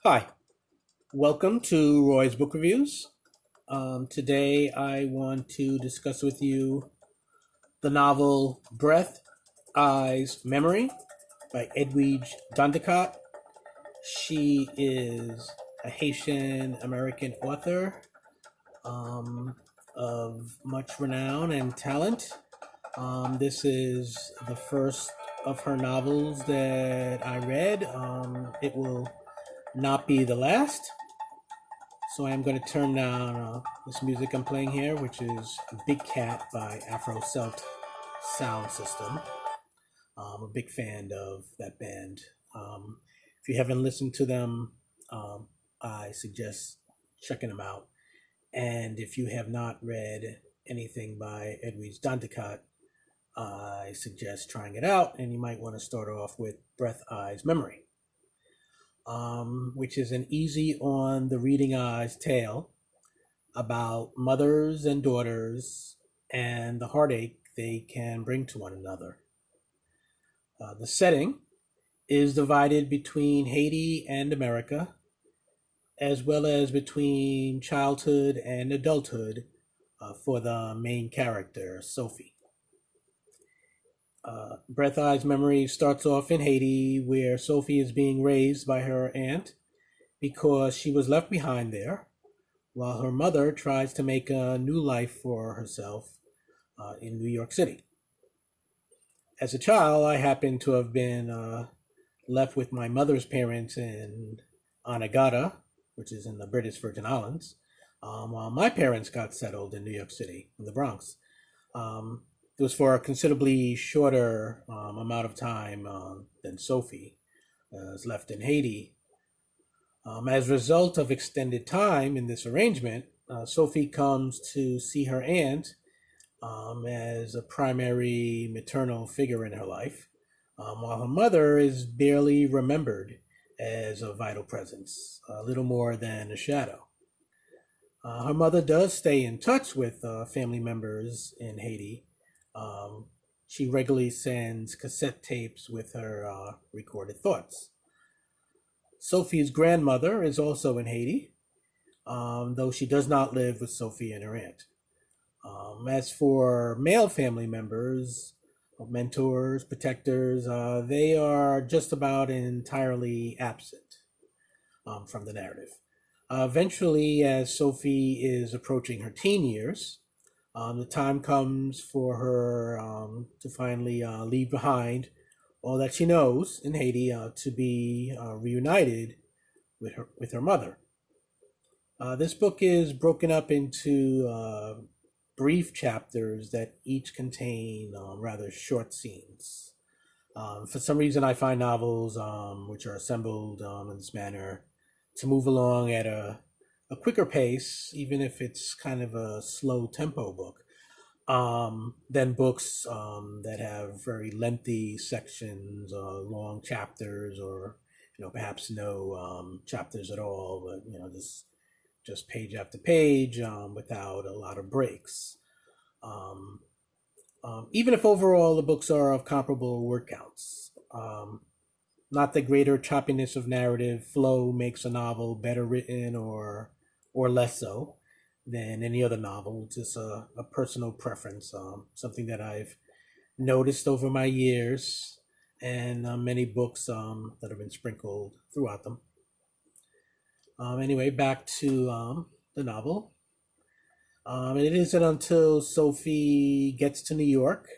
Hi, welcome to Roy's Book Reviews. Today I want to discuss with you the novel Breath, Eyes, Memory by Edwidge Danticat. She is a Haitian American author of much renown and talent. This is the first of her novels that I read. It will not be the last. So I'm going to turn down this music I'm playing here, which is Big Cat by Afro Celt Sound System. I'm a big fan of that band. If you haven't listened to them, I suggest checking them out. And if you have not read anything by Edwidge Danticat, I suggest trying it out. And you might want to start off with Breath, Eyes, Memory. Which is an easy on the reading eyes tale about mothers and daughters and the heartache they can bring to one another. The setting is divided between Haiti and America, as well as between childhood and adulthood for the main character, Sophie. Breath Eyes Memory starts off in Haiti, where Sophie is being raised by her aunt because she was left behind there, while her mother tries to make a new life for herself in New York City. As a child, I happened to have been left with my mother's parents in Anegada, which is in the British Virgin Islands, while my parents got settled in New York City, in the Bronx. It was for a considerably shorter amount of time than Sophie was left in Haiti. As a result of extended time in this arrangement, Sophie comes to see her aunt as a primary maternal figure in her life, while her mother is barely remembered as a vital presence, a little more than a shadow. Her mother does stay in touch with family members in Haiti. She regularly sends cassette tapes with her recorded thoughts. Sophie's grandmother is also in Haiti, though she does not live with Sophie and her aunt. As for male family members, mentors, protectors, they are just about entirely absent from the narrative. Eventually, as Sophie is approaching her teen years, the time comes for her to finally leave behind all that she knows in Haiti to be reunited with her mother. This book is broken up into brief chapters that each contain rather short scenes. For some reason, I find novels which are assembled in this manner to move along at a quicker pace, even if it's kind of a slow tempo book, than books that have very lengthy sections, long chapters, or perhaps no chapters at all, but just page after page without a lot of breaks. Even if overall the books are of comparable word counts. Not the greater choppiness of narrative flow makes a novel better written or less so than any other novel. Just a personal preference, something that I've noticed over my years, and many books that have been sprinkled throughout them. Anyway, back to the novel. It isn't until Sophie gets to New York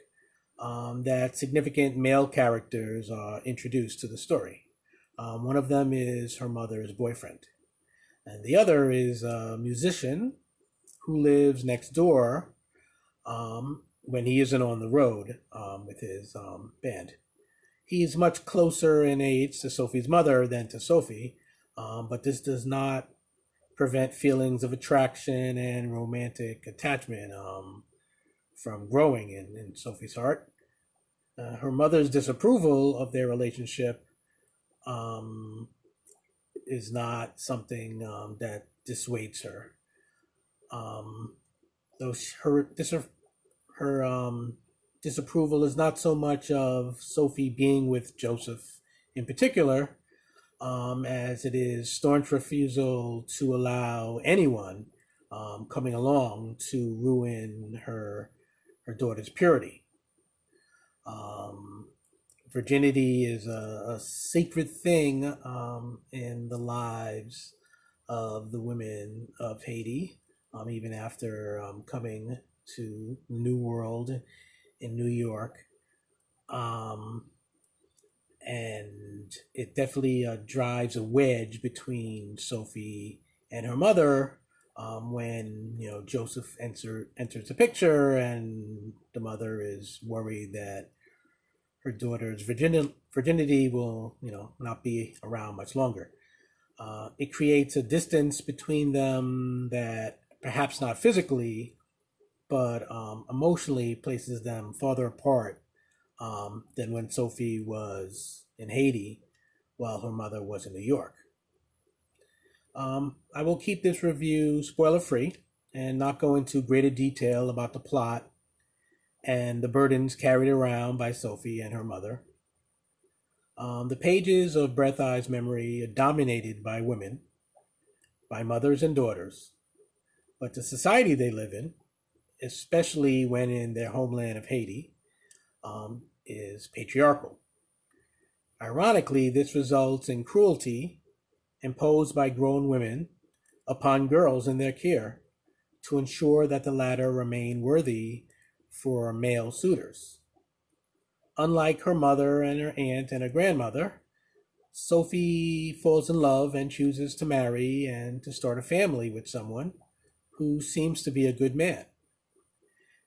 that significant male characters are introduced to the story. One of them is her mother's boyfriend, and the other is a musician who lives next door when he isn't on the road with his band. He's much closer in age to Sophie's mother than to Sophie, but this does not prevent feelings of attraction and romantic attachment from growing in Sophie's heart. Her mother's disapproval of their relationship is not something that dissuades her. Though her disapproval is not so much of Sophie being with Joseph in particular, as it is staunch refusal to allow anyone coming along to ruin her daughter's purity. Um, Virginity is a sacred thing in the lives of the women of Haiti, even after coming to the New World in New York. Um, and it definitely drives a wedge between Sophie and her mother when Joseph enters the picture, and the mother is worried that her daughter's virginity will not be around much longer. It creates a distance between them that perhaps not physically, but emotionally places them farther apart than when Sophie was in Haiti while her mother was in New York. I will keep this review spoiler free and not go into greater detail about the plot and the burdens carried around by Sophie and her mother. The pages of Breath Eye's memory are dominated by women, by mothers and daughters, but the society they live in, especially when in their homeland of Haiti, is patriarchal. Ironically, this results in cruelty imposed by grown women upon girls in their care to ensure that the latter remain worthy for male suitors. Unlike her mother and her aunt and her grandmother, Sophie falls in love and chooses to marry and to start a family with someone who seems to be a good man.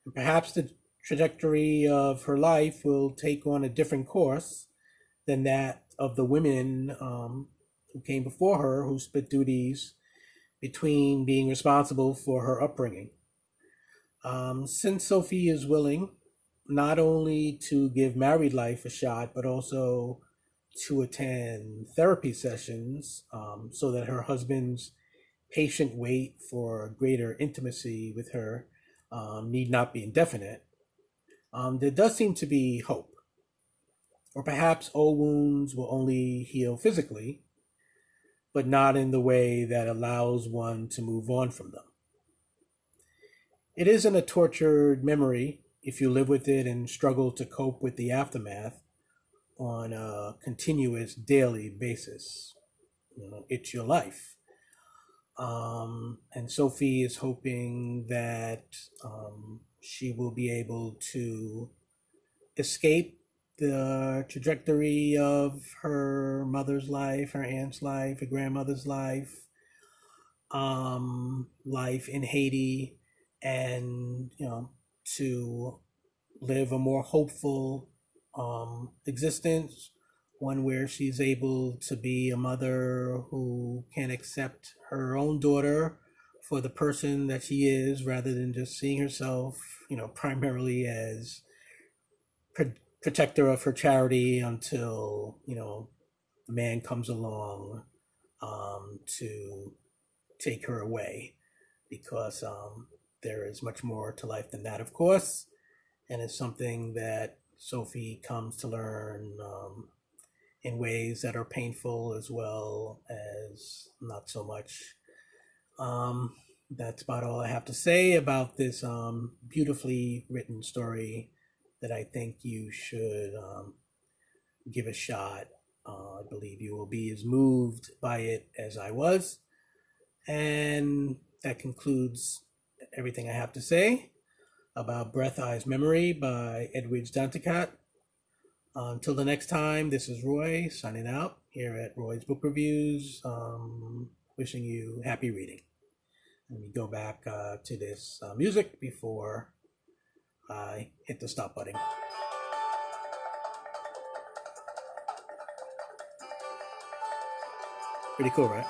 And perhaps the trajectory of her life will take on a different course than that of the women who came before her, who split duties between being responsible for her upbringing. Since Sophie is willing not only to give married life a shot, but also to attend therapy sessions so that her husband's patient wait for greater intimacy with her need not be indefinite, there does seem to be hope. Or perhaps old wounds will only heal physically, but not in the way that allows one to move on from them. It isn't a tortured memory if you live with it and struggle to cope with the aftermath on a continuous daily basis. It's your life. And Sophie is hoping that she will be able to escape the trajectory of her mother's life, her aunt's life, her grandmother's life, life in Haiti, and to live a more hopeful existence, one where she's able to be a mother who can accept her own daughter for the person that she is, rather than just seeing herself, primarily as protector of her charity until the man comes along to take her away, because there is much more to life than that, of course, and it's something that Sophie comes to learn in ways that are painful as well as not so much. That's about all I have to say about this beautifully written story that I think you should give a shot. I believe you will be as moved by it as I was. And that concludes everything I have to say about Breath Eye's Memory by Edwidge Danticat. Until the next time, this is Roy signing out here at Roy's Book Reviews, wishing you happy reading. Let me go back to this music before I hit the stop button. Pretty cool, right?